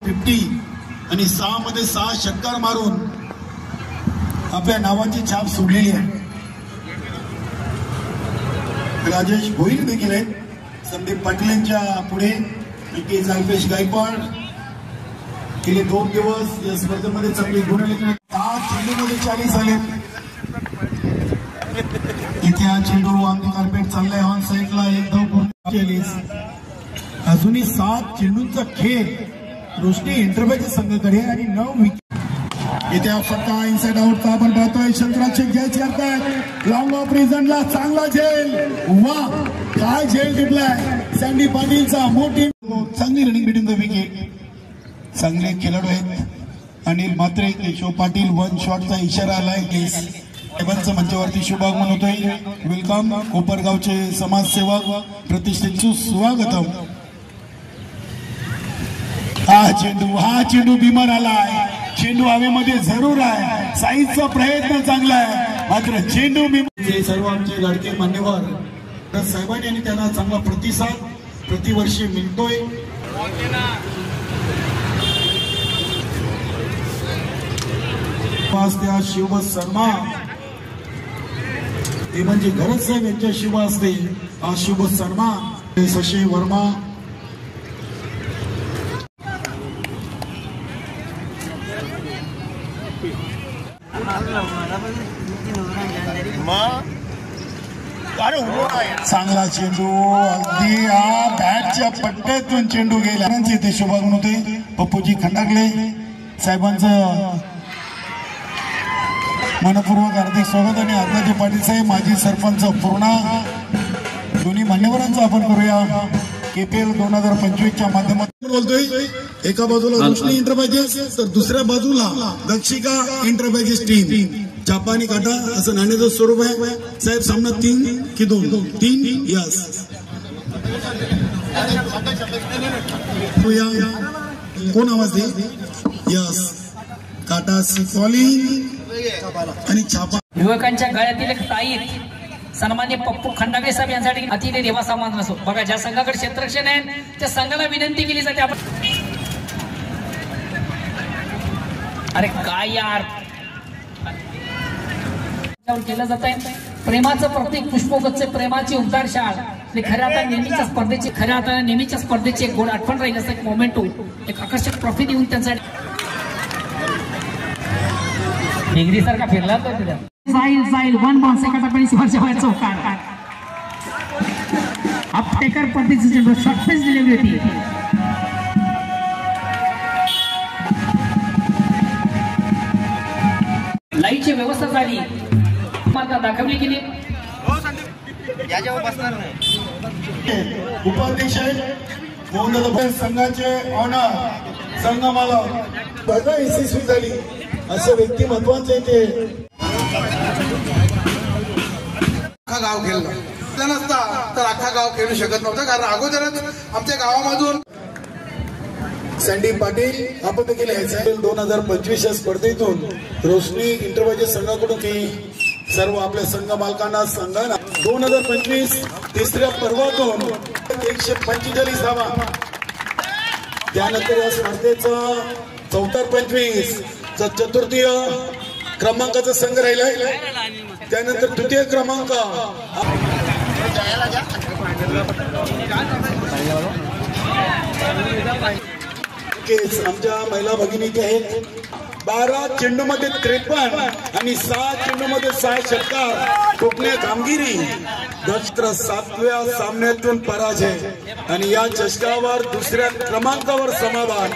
50 आणि 6 मध्ये 6 षटकार मारून आपल्या नावाची छाप सोडलेली आहे. राजेश भोईर देखील आहेत. संदीप पाटील यांच्या पुढे अल्पेश गायकवाड गेले 2 दिवस या स्पर्धेमध्ये चांगली गुण आले. 10 चेंडूमध्ये 40 आले. इथे हा चेंडू आमची कार्पेट चाललाय ऑन साईडला. एक धाव पूर्ण. अजूनही 7 चेंडूंचा खेळ रोशनी इंटरव्ह्यूच्या संघाकडे आणि 9 विकेट. इथे हा फटका इनसाइड आउटचा आपण पाहतोय. शंकराचे गॅच करतायत. लॉंग ऑफ रिझनला चांगला झेल. वा काय झेल टिपलाय सँडी पाटीलचा. मोठी चांगली रनिंग बिटवीन द विकेट. चांगले खेळाडू आहेत. अनिल म्हात्रे केशव पाटील 1 शॉटचा इशारा आलाय. साहेबांचं मंचावरती शुभागमन होतोय. वेलकम. कोपरगावचे समाजसेवक प्रतिष्ठेचं स्वागतम. हा चेंडू बिमार आलाय. चेंडू हवेमध्ये जरूर आहे. साईजचा प्रयत्न चांगला आहे मात्र चेंडू सर्व आमचे लाडके मान्यवर साहेबांनी आणि त्यांना चांगला प्रतिसाद प्रतिवर्षी मिळतोय. शिव शर्मा ते म्हणजे घरच साहेब यांच्या शिव असते. हा शिव शर्मा शशी वर्मा चांगला चेंडू अगदी हा बॅटच्या पट्ट्यातून चेंडू गेला. ते शुभागमन होते. पप्पूजी खंडागले साहेबांचं मनपूर्वक हार्दिक स्वागत. आणि आत्माजी पाटील साहेब माजी सरपंच पूर्णा दोन्ही मान्यवरांचं आपण करूया. KPL 2025च्या माध्यमातून बोलतोय. एका बाजूला रोशनी इंटरप्राइजेस तर दुसऱ्या बाजूला दक्षिका इंटरप्राइजेस टीम. जापानी काटा असं नाण्याचं स्वरूप आहे. साहेब सामना 3 की 2? 3. यस. कोण आवाज दे? यस. काटा सिफॉलिन आणि छापा. युवकांच्या गळ्यातील एक ताईत सन्मान्य पप्पू खंडागळे साहेब यांसाठी अतिथी देवा समान असो. बघा ज्या संघाकडे क्षेत्ररक्षण आहे त्या संघाला विनंती केली जाते. आपण अरे काय यार केलं जात आहे. प्रेमाचं प्रतीक पुष्पगुच्छ प्रेमाची उबदार शाळ. खऱ्या आता नेहमीच्या स्पर्धेची एक गोड आठवण राहील असं एक मोमेंटो एक आकर्षक ट्रॉफी देऊन त्यांचा डिग्री सारखा फिरला तो तिला. जाईल 1 बॉल सेकंड आपण शिवारच्या बाहेर चौकार. अपटेकर पद्धतीची चेंडू शॉर्टफेस डिलिव्हरी होती. लाईटची व्यवस्था झाली. माता दाखवली गेली. उपाध्यक्ष संघाचे ऑनर संघमालक बघा यशस्वी झाली असे व्यक्ती महत्वाचे. ते अख्खा गाव खेळला नसता तर अख्खा गाव खेळू शकत नव्हता. कारण अगोदरच आमच्या गावामधून सँडी पाटील आपण देखील 2025 या स्पर्धेतून रोशनी इंटरप्राइजेस संघाकडून की सर्व आपल्या संघ मालकांना संघांना 2025 तिसऱ्या पर्वातून 145 धावा. त्यानंतर या स्पर्धेचा 4-25 चतुर्थीय क्रमांकाचा संघ राहिलाय. त्यानंतर तृतीय क्रमांक आमच्या महिला भगिनी आहेत. 12 चेंडूमध्ये 53 आणि 6 चेंडूमध्ये 6 षटकार ठोकणे कामगिरी. 7व्या सामन्यातून पराजय आणि या चषकावर दुसऱ्या क्रमांकावर समाधान.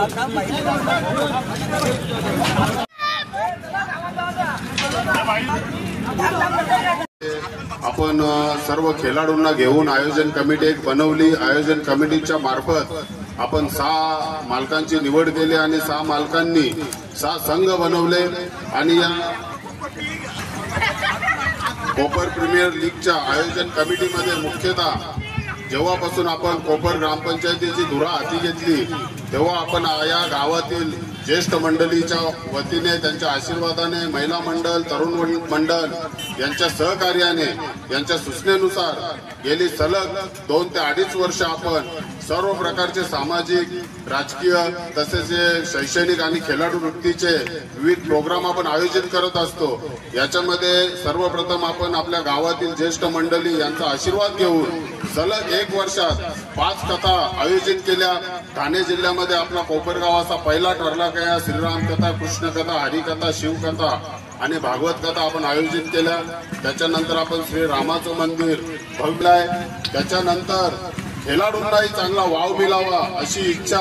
आपण सर्व खेळाडूंना घेऊन आयोजन कमिटी एक बनवली. आयोजन कमिटीच्या मार्फत आपण 6 मालकांची निवड केली आणि 6 मालकांनी 6 संघ बनवले आणि या कोपर प्रीमियर लीगच्या आयोजन कमिटीमध्ये मुख्यतः जेव्हापासून आपण कोपर ग्रामपंचायतीची धुरा हाती घेतली तेव्हा आपण या गावातील ज्येष्ठ मंडळीच्या वतीने त्यांच्या आशीर्वादाने महिला मंडळ तरुण मंडळ यांच्या सहकार्याने यांच्या सूचनेनुसार गेली सलग 2 ते 2.5 वर्ष आपण सर्व प्रकारचे सामाजिक राजकीय तसेच शैक्षणिक आणि खेळाडू वृत्तीचे विविध प्रोग्राम आपण आयोजित करत असतो. याच्यामध्ये सर्वप्रथम आपण आपल्या गावातील ज्येष्ठ मंडळी यांचा आशीर्वाद घेऊन सलग 1 वर्षात 5 कथा आयोजित केल्या. ठाणे जिल्ह्यामध्ये आपला कोपरगाव असा पहिला ठरला का या श्रीराम कथा, कृष्ण कथा, हरिकथा, शिवकथा आणि भागवत कथा आपण आयोजित केल्या. त्याच्यानंतर आपण श्री रामाचं मंदिर भव्य. त्याच्यानंतर खेळाडूंनाही चांगला वाव मिळावा अशी इच्छा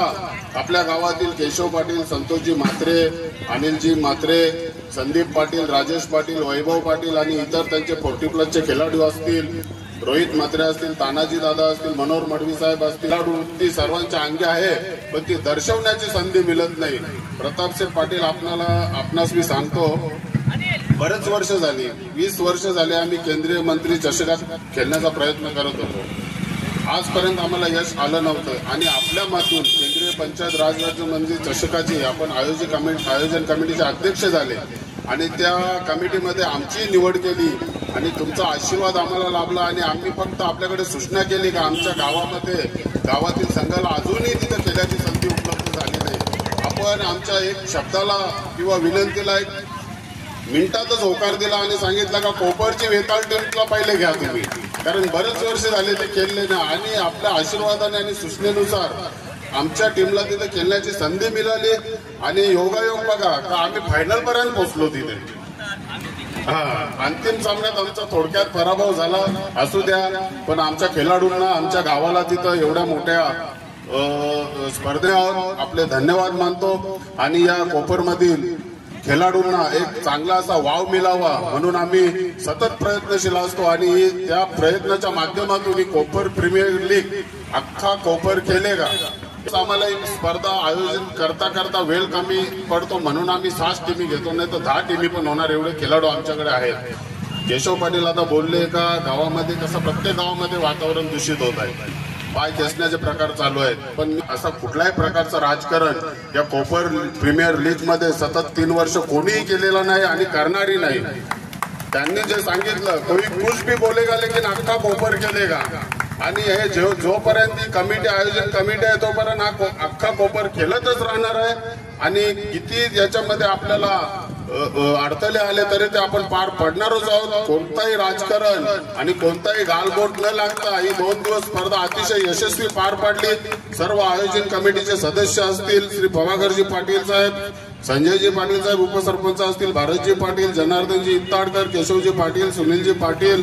आपल्या गावातील केशव पाटील, संतोषजी म्हात्रे, अनिलजी म्हात्रे, संदीप पाटील, राजेश पाटील, वैभव पाटील आणि इतर त्यांचे 40+ खेळाडू असतील, रोहित म्हात्रे असतील, तानाजी दादा असतील, मनोहर मडवी साहेब असतील. खेळाडू ती सर्वांच्या अंगी आहे पण ती दर्शवण्याची संधी मिळत नाही. प्रतापसिंह पाटील आपणास मी सांगतो, बरेच वर्ष झाली, 20 वर्ष झाले आम्ही केंद्रीय मंत्री चषकात खेळण्याचा प्रयत्न करत होतो. आजपर्यंत आम्हाला यश आलं नव्हतं आणि आपल्यामधून केंद्रीय पंचायत राज राज्य मंत्री चषकाची आपण आयोजन कमिटीचे अध्यक्ष झाले आणि त्या कमिटीमध्ये आमची निवड केली आणि तुमचा आशीर्वाद आम्हाला लाभला आणि आम्ही फक्त आपल्याकडे सूचना केली का आमच्या गावातील संघाला अजूनही तिथं खेळण्याची संधी उपलब्ध झाली नाही. आपण आमच्या एक शब्दाला किंवा विनंतीला 1 मिनिटातच होकार दिला आणि सांगितलं का कोपरची वेताळ टीमला पहिले घ्या तुम्ही, कारण बरेच वर्ष झाले ते खेळले ना आणि आपल्या आशीर्वादाने आणि सूचनेनुसार आमच्या टीमला तिथे खेळण्याची संधी मिळाली आणि योगायोग बघा का आम्ही फायनल पर्यंत पोहोचलो तिथे. अंतिम सामन्यात आमचा थोडक्यात पराभव झाला असू द्या, पण आमच्या खेळाडूंना आमच्या गावाला तिथं एवढ्या मोठ्या स्पर्धेवर आपले धन्यवाद मानतो आणि या कोपरमधील खेळाडूंना एक चांगला असा वाव मिळावा म्हणून आम्ही सतत प्रयत्नशील असतो आणि त्या प्रयत्नाच्या माध्यमातून ही कोपर प्रीमियर लीग अख्खा कोपर खेळेगा. आम्हाला एक स्पर्धा आयोजित करता वेळ कमी पडतो म्हणून आम्ही 6 टीमी घेतो, नाही तर 10 टीमी पण होणार एवढे खेळाडू आमच्याकडे आहेत. केशव पाटील आता बोलले का गावामध्ये कसं प्रत्येक गावामध्ये वातावरण दूषित होत आहे, पाय खेचण्याचे प्रकार चालू आहेत, पण असा कुठल्याही प्रकारचं राजकारण या कोपर प्रीमियर लीग मध्ये सतत 3 वर्ष कोणीही केलेलं नाही आणि करणारही नाही. त्यांनी जे सांगितलं कोणी कुछ भी बोलेगा लेकिन अख्खा कोपर खेळेगा आणि हे जोपर्यंत ही कमिटी आयोजन कमिटी आहे तोपर्यंत अख्खा कोपर खेळतच राहणार आहे आणि किती याच्यामध्ये आपल्याला अडथळे आले तरी ते आपण पार पडणारच आहोत. कोणताही राजकारण आणि कोणताही गालबोट न लागता ही 2 दिवस स्पर्धा अतिशय यशस्वी पार पाडली. सर्व आयोजन कमिटीचे सदस्य असतील, श्री पवागरजी पाटील साहेब, संजयजी पाटील साहेब उपसरपंच असतील, भारतजी पाटील, जनार्दनजी इत्ताडकर, केशवजी पाटील, सुनीलजी पाटील,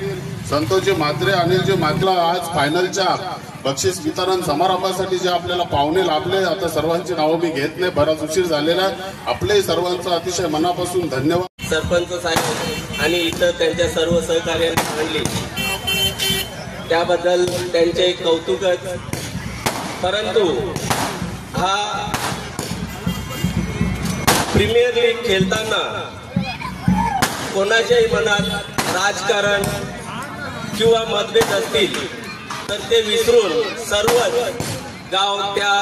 संतोषजी म्हात्रे, अनिलजी म्हात्रे. आज फायनलच्या बक्षीस वितरण समारंभासाठी जे आपल्याला पाहुणे लाभले, आता सर्वांची नावं मी घेत नाही, बराच उशीर झालेला आहे. आपले सर्वांचं अतिशय मनापासून धन्यवाद. सरपंच साहेब आणि इतर त्यांच्या सर्व सहकार्यांनी मांडली त्याबद्दल त्यांचे कौतुकच. परंतु हा प्रीमियर लीग खेळताना कोणाच्याही मनात राजकारण किंवा मतभेद असतील तर ते विसरून सर्वच गाव त्या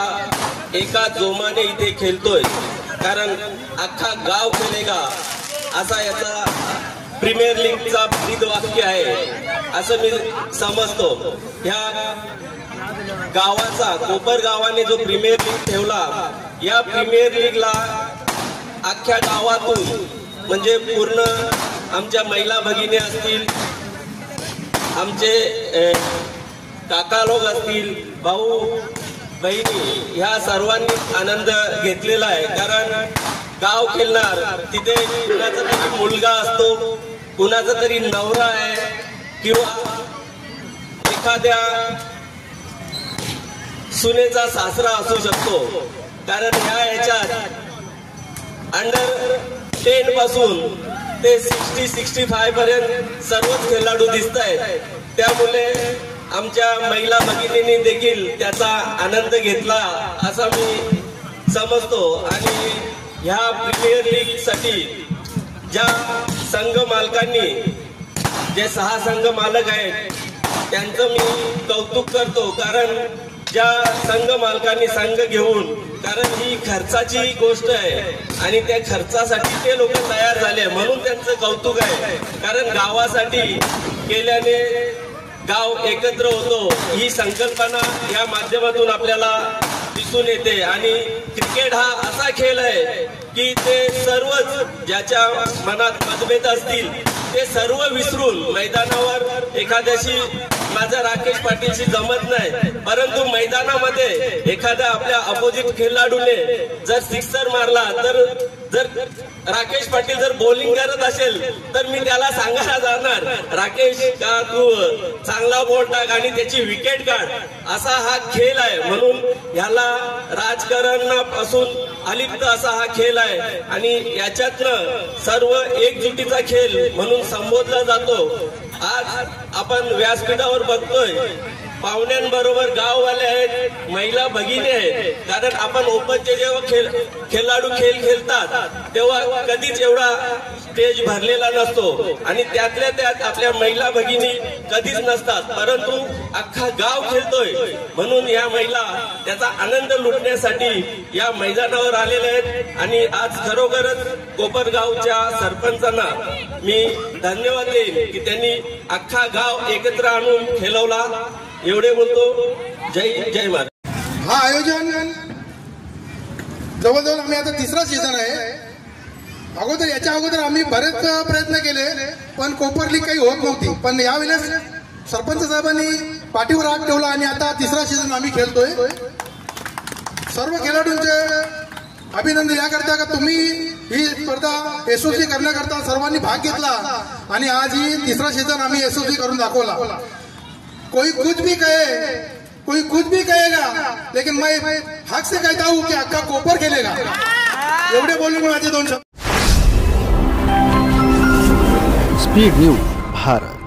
एका जोमाने इथे खेळतोय, कारण अख्खा गाव खेळेगा असा याचा प्रीमियर लीगचा ब्रीदवाक्य आहे असं मी समजतो. ह्या गावाचा कोपर गावाने जो प्रीमियर लीग ठेवला, या प्रीमियर लीगला अख्ख्या गावातून म्हणजे पूर्ण आमच्या महिला भगिनी असतील, आमचे काका लोक असतील, भाऊ बहिणी, ह्या सर्वांनी आनंद घेतलेला आहे. कारण गाव खेळणार तिथे कुणाचा तरी मुलगा असतो, कुणाचा तरी नवरा आहे किंवा एखाद्या सुनेचा सासरा असू शकतो. कारण ह्या याच्यात अंडर 10 पासून ते 60-65 पर्यंत सर्वच खेळाडू दिसत आहेत. त्यामुळे आमच्या महिला भगिनींनी देखील त्याचा आनंद घेतला असा मी समजतो. आणि ह्या प्रीमियर लीग साठी ज्या संघ मालकांनी, जे 6 संघ मालक आहेत, त्यांचं मी कौतुक करतो. कारण ज्या संघ मालकांनी संघ घेऊन, कारण ही खर्चाची गोष्ट आहे आणि त्या खर्चासाठी ते लोक तयार झाले म्हणून त्यांचं कौतुक आहे. कारण गावासाठी केल्याने गाव एकत्र होतो ही संकल्पना या माध्यमातून आपल्याला दिसून येते. आणि क्रिकेट हा असा खेळ आहे की ते सर्वच ज्याच्या मनात मतभेद असतील ते सर्व विसरून मैदानावर, एखाद्याशी माझा राकेश पाटीलशी जमत नाही, परंतु मैदानामध्ये एखाद्या आपल्या अपोजिट खेळाडूने जर सिक्सर मारला, तर जर राकेश पाटील जर बॉलिंग करत असेल तर मी त्याला सांगायला जाणार, राकेश का तू चांगला बॉल टाक आणि त्याची विकेट काढ. असा हा खेळ आहे. म्हणून ह्याला राजकारणापासून अलिप्त असा हा खेळ आहे आणि याच्यातनं सर्व एकजुटीचा खेळ म्हणून संबोधला जातो. आज आपण व्यासपीठावर बघतोय पाहुण्यांबरोबर गाववाले आहेत, महिला भगिनी आहेत. कारण आपण ओपनचे जेव्हा खेळाडू खेळतात तेव्हा कधीच एवढा स्टेज भरलेला नसतो आणि त्यातल्या त्यात आपल्या महिला भगिनी कधीच नसतात, परंतु अख्खा गाव खेळतोय म्हणून या महिला त्याचा आनंद लुटण्यासाठी या मैदानावर आलेल्या आहेत. आणि आज खरोखरच कोपरगावच्या सरपंचांना मी धन्यवाद देईन की त्यांनी अख्खा गाव एकत्र आणून खेळवला. एवढे बोलतो. जय महाराज. हा आयोजन जवळजवळ आम्ही आता 3रा सीझन आहे. अगोदर याच्या अगोदर आम्ही बरेच प्रयत्न केले पण कोपर लीग काही होत नव्हती. पण यावेळेस सरपंच साहेबांनी पाठीवर हात ठेवला आणि आता 3रा सीझन आम्ही खेळतोय. सर्व खेळाडूंचे अभिनंदन याकरता का तुम्ही ही स्पर्धा एसओसी करण्याकरता सर्वांनी भाग घेतला आणि आज ही 3रा सीझन आम्ही एसओसी करून दाखवला. कोई कुछ भी कहेगा लेकिन मैं हक से कहता हूँ कि अक्का कोपर खेलेगा. एवढे बोलून माझे 2 शब्द. Speed news Bharat.